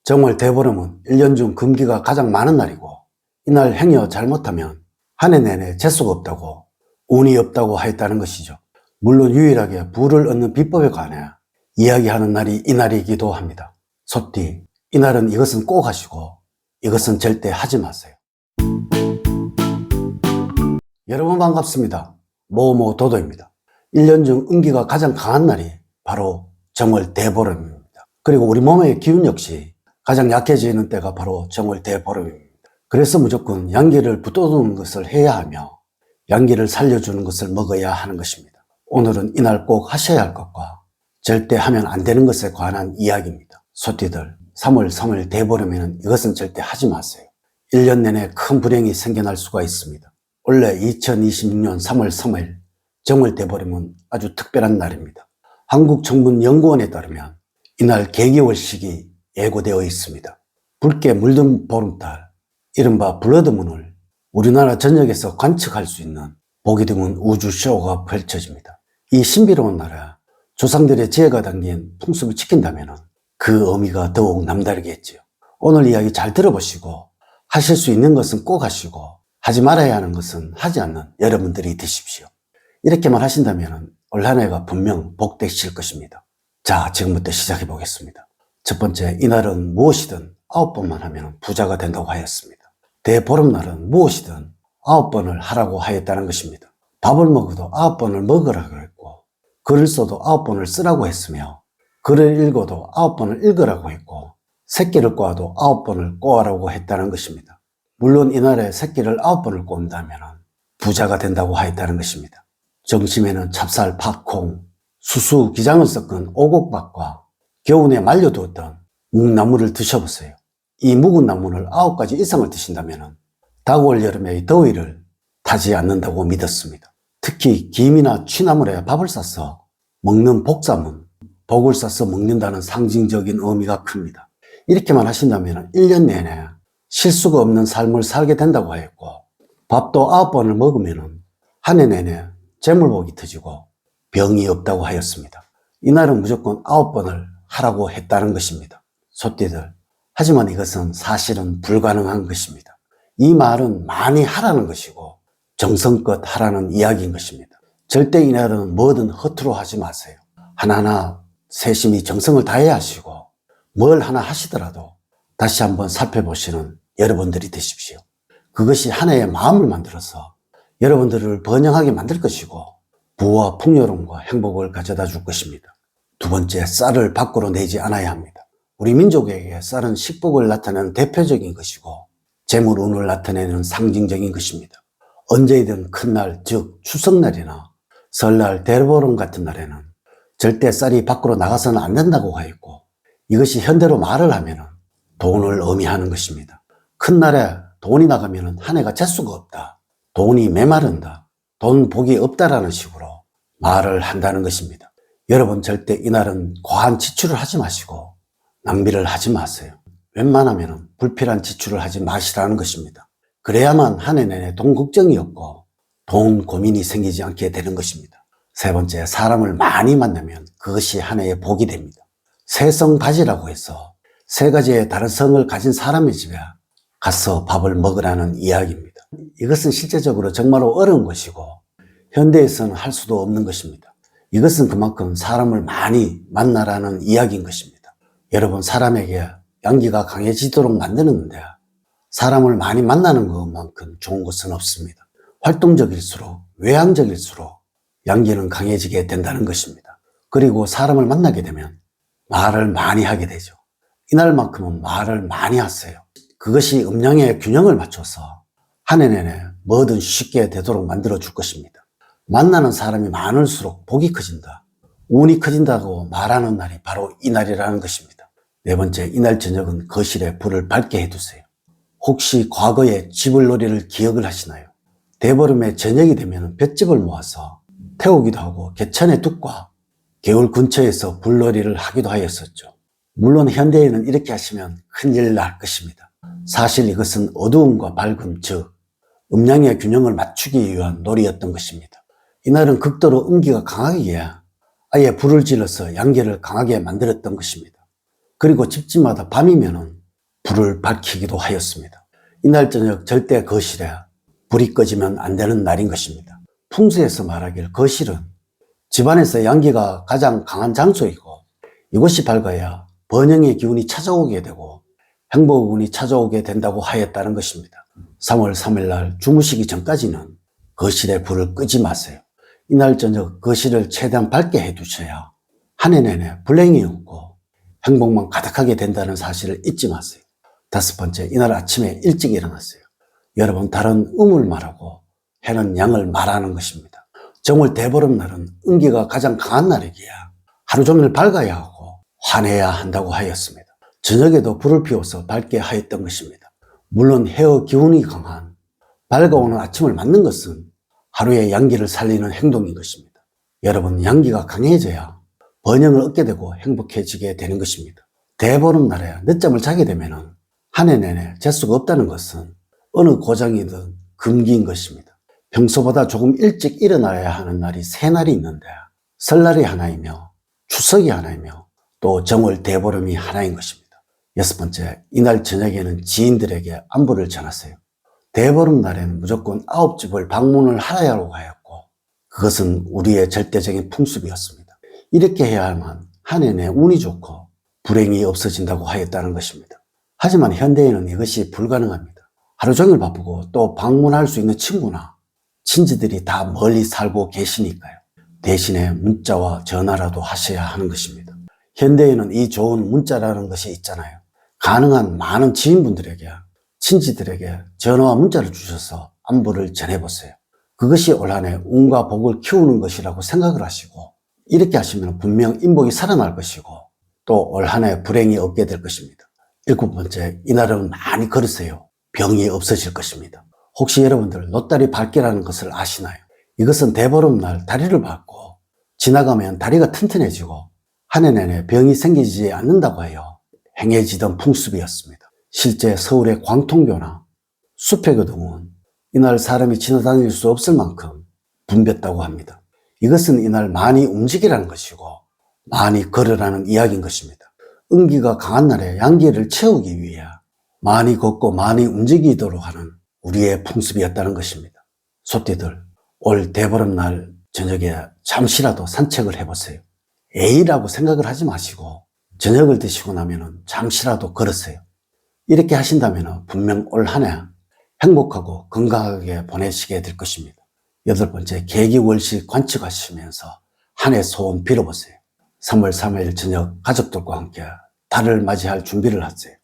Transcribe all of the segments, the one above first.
정월 대보름은 1년 중 금기가 가장 많은 날이고 이날 행여 잘못하면 한 해 내내 재수가 없다고 운이 없다고 하였다는 것이죠. 물론 유일하게 부를 얻는 비법에 관해 이야기하는 날이 이날이기도 합니다. 소띠, 이날은 이것은 꼭 하시고 이것은 절대 하지 마세요. 여러분 반갑습니다. 모모 도도입니다. 1년 중 운기가 가장 강한 날이 바로 정월 대보름입니다. 그리고 우리 몸의 기운 역시 가장 약해지는 때가 바로 정월 대보름입니다. 그래서 무조건 양기를 붙돋우는 것을 해야 하며 양기를 살려주는 것을 먹어야 하는 것입니다. 오늘은 이날 꼭 하셔야 할 것과 절대 하면 안 되는 것에 관한 이야기입니다. 소띠들, 3월 3일 대보름에는 이것은 절대 하지 마세요. 1년 내내 큰 불행이 생겨날 수가 있습니다. 원래 2026년 3월 3일 정월 대보름은 아주 특별한 날입니다. 한국정문연구원에 따르면 이날 개기월식이 예고되어 있습니다. 붉게 물든 보름달, 이른바 블러드문을 우리나라 전역에서 관측할 수 있는 보기 드문 우주쇼가 펼쳐집니다. 이 신비로운 날에 조상들의 지혜가 담긴 풍습을 지킨다면 그 의미가 더욱 남다르겠지요. 오늘 이야기 잘 들어보시고 하실 수 있는 것은 꼭 하시고 하지 말아야 하는 것은 하지 않는 여러분들이 되십시오. 이렇게만 하신다면 올 한 해가 분명 복되실 것입니다. 자, 지금부터 시작해 보겠습니다. 첫 번째, 이날은 무엇이든 9번만 하면 부자가 된다고 하였습니다. 대보름날은 무엇이든 9번을 하라고 하였다는 것입니다. 밥을 먹어도 9번을 먹으라고 했고, 글을 써도 9번을 쓰라고 했으며, 글을 읽어도 9번을 읽으라고 했고, 새끼를 꼬아도 9번을 꼬아라고 했다는 것입니다. 물론 이날에 새끼를 9번을 꼰다면 부자가 된다고 하였다는 것입니다. 점심에는 찹쌀, 팥, 콩, 수수, 기장을 섞은 오곡밥과 겨우내 말려두었던 묵나물을 드셔보세요. 이 묵은 나물을 9가지 이상을 드신다면 다가올 여름의 더위를 타지 않는다고 믿었습니다. 특히 김이나 취나물에 밥을 싸서 먹는 복사문, 복을 싸서 먹는다는 상징적인 의미가 큽니다. 이렇게만 하신다면 1년 내내 실수가 없는 삶을 살게 된다고 하였고, 밥도 9번을 먹으면 한 해 내내 재물복이 터지고 병이 없다고 하였습니다. 이날은 무조건 9번을 하라고 했다는 것입니다. 소띠들, 하지만 이것은 사실은 불가능한 것입니다. 이 말은 많이 하라는 것이고 정성껏 하라는 이야기인 것입니다. 절대 이날은 뭐든 허투루 하지 마세요. 하나하나 세심히 정성을 다해야 하시고 뭘 하나 하시더라도 다시 한번 살펴보시는 여러분들이 되십시오. 그것이 한 해의 마음을 만들어서 여러분들을 번영하게 만들 것이고 부와 풍요로움과 행복을 가져다 줄 것입니다. 두 번째, 쌀을 밖으로 내지 않아야 합니다. 우리 민족에게 쌀은 식복을 나타내는 대표적인 것이고 재물운을 나타내는 상징적인 것입니다. 언제든 큰 날, 즉 추석날이나 설날, 대보름 같은 날에는 절대 쌀이 밖으로 나가서는 안 된다고 하였고, 이것이 현대로 말을 하면 돈을 의미하는 것입니다. 큰 날에 돈이 나가면 한 해가 재수가 없다, 돈이 메마른다, 돈 복이 없다라는 식으로 말을 한다는 것입니다. 여러분, 절대 이날은 과한 지출을 하지 마시고 낭비를 하지 마세요. 웬만하면 불필요한 지출을 하지 마시라는 것입니다. 그래야만 한 해 내내 돈 걱정이 없고 돈 고민이 생기지 않게 되는 것입니다. 세 번째, 사람을 많이 만나면 그것이 한 해의 복이 됩니다. 세성가지라고 해서 세 가지의 다른 성을 가진 사람의 집에 가서 밥을 먹으라는 이야기입니다. 이것은 실제적으로 정말로 어려운 것이고 현대에서는 할 수도 없는 것입니다. 이것은 그만큼 사람을 많이 만나라는 이야기인 것입니다. 여러분, 사람에게 양기가 강해지도록 만드는데 사람을 많이 만나는 것만큼 좋은 것은 없습니다. 활동적일수록, 외향적일수록 양기는 강해지게 된다는 것입니다. 그리고 사람을 만나게 되면 말을 많이 하게 되죠. 이날만큼은 말을 많이 하세요. 그것이 음양의 균형을 맞춰서 한 해 내내 뭐든 쉽게 되도록 만들어 줄 것입니다. 만나는 사람이 많을수록 복이 커진다, 운이 커진다고 말하는 날이 바로 이 날이라는 것입니다. 네 번째, 이날 저녁은 거실에 불을 밝게 해두세요. 혹시 과거에 쥐불놀이를 기억을 하시나요? 대보름에 저녁이 되면 볏짚을 모아서 태우기도 하고 개천의 둑과 개울 근처에서 불놀이를 하기도 하였었죠. 물론 현대에는 이렇게 하시면 큰일 날 것입니다. 사실 이것은 어두움과 밝음, 즉 음양의 균형을 맞추기 위한 놀이였던 것입니다. 이날은 극도로 음기가 강하기에 아예 불을 질러서 양기를 강하게 만들었던 것입니다. 그리고 집집마다 밤이면은 불을 밝히기도 하였습니다. 이날 저녁 절대 거실에 불이 꺼지면 안 되는 날인 것입니다. 풍수에서 말하길 거실은 집안에서 양기가 가장 강한 장소이고 이곳이 밝아야 번영의 기운이 찾아오게 되고 행복운이 찾아오게 된다고 하였다는 것입니다. 3월 3일 날 주무시기 전까지는 거실에 불을 끄지 마세요. 이날 저녁 거실을 최대한 밝게 해두셔야 한 해 내내 불행이 없고 행복만 가득하게 된다는 사실을 잊지 마세요. 5번째, 이날 아침에 일찍 일어났어요. 여러분, 달은 음을 말하고 해는 양을 말하는 것입니다. 정월 대보름날은 음기가 가장 강한 날이기에 하루 종일 밝아야 하고 환해야 한다고 하였습니다. 저녁에도 불을 피워서 밝게 하였던 것입니다. 물론 해의 기운이 강한 밝아오는 아침을 맞는 것은 하루의 양기를 살리는 행동인 것입니다. 여러분, 양기가 강해져야 번영을 얻게 되고 행복해지게 되는 것입니다. 대보름날에 늦잠을 자게 되면 한 해 내내 재수가 없다는 것은 어느 고장이든 금기인 것입니다. 평소보다 조금 일찍 일어나야 하는 날이 3날이 있는데 설날이 하나이며 추석이 하나이며 또 정월 대보름이 하나인 것입니다. 6번째, 이날 저녁에는 지인들에게 안부를 전하세요. 대보름 날에는 무조건 9집을 방문을 하라고 하였고 그것은 우리의 절대적인 풍습이었습니다. 이렇게 해야만 한 해 내 운이 좋고 불행이 없어진다고 하였다는 것입니다. 하지만 현대에는 이것이 불가능합니다. 하루 종일 바쁘고 또 방문할 수 있는 친구나 친지들이 다 멀리 살고 계시니까요. 대신에 문자와 전화라도 하셔야 하는 것입니다. 현대에는 이 좋은 문자라는 것이 있잖아요. 가능한 많은 지인분들에게, 친지들에게 전화와 문자를 주셔서 안부를 전해보세요. 그것이 올 한 해 운과 복을 키우는 것이라고 생각을 하시고 이렇게 하시면 분명 인복이 살아날 것이고 또 올 한 해 불행이 없게 될 것입니다. 7번째, 이날은 많이 걸으세요. 병이 없어질 것입니다. 혹시 여러분들 노다리 밟기라는 것을 아시나요? 이것은 대보름날 다리를 밟고 지나가면 다리가 튼튼해지고 한 해 내내 병이 생기지 않는다고 해요. 행해지던 풍습이었습니다. 실제 서울의 광통교나 수표교 등은 이날 사람이 지나다닐 수 없을 만큼 붐볐다고 합니다. 이것은 이날 많이 움직이라는 것이고 많이 걸으라는 이야기인 것입니다. 음기가 강한 날에 양기를 채우기 위해 많이 걷고 많이 움직이도록 하는 우리의 풍습이었다는 것입니다. 소띠들, 올 대보름날 저녁에 잠시라도 산책을 해보세요. 에이라고 생각을 하지 마시고 저녁을 드시고 나면 잠시라도 걸으세요. 이렇게 하신다면 분명 올 한 해 행복하고 건강하게 보내시게 될 것입니다. 8번째, 계기월식 관측하시면서 한 해 소원 빌어보세요. 3월 3일 저녁 가족들과 함께 달을 맞이할 준비를 하세요.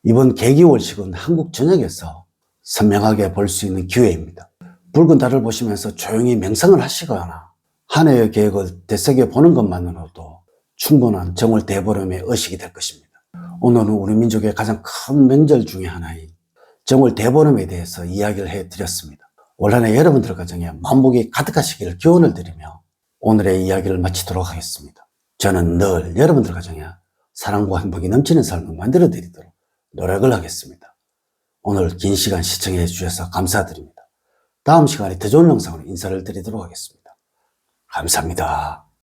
이번 계기월식은 한국 전역에서 선명하게 볼 수 있는 기회입니다. 붉은 달을 보시면서 조용히 명상을 하시거나 한 해의 계획을 되새겨 보는 것만으로도 충분한 정월 대보름의 의식이 될 것입니다. 오늘은 우리 민족의 가장 큰 명절 중에 하나인 정월 대보름에 대해서 이야기를 해드렸습니다. 올 한 해 여러분들 가정에 만복이 가득하시기를 기원을 드리며 오늘의 이야기를 마치도록 하겠습니다. 저는 늘 여러분들 가정에 사랑과 행복이 넘치는 삶을 만들어 드리도록 노력을 하겠습니다. 오늘 긴 시간 시청해 주셔서 감사드립니다. 다음 시간에 더 좋은 영상으로 인사를 드리도록 하겠습니다. 감사합니다.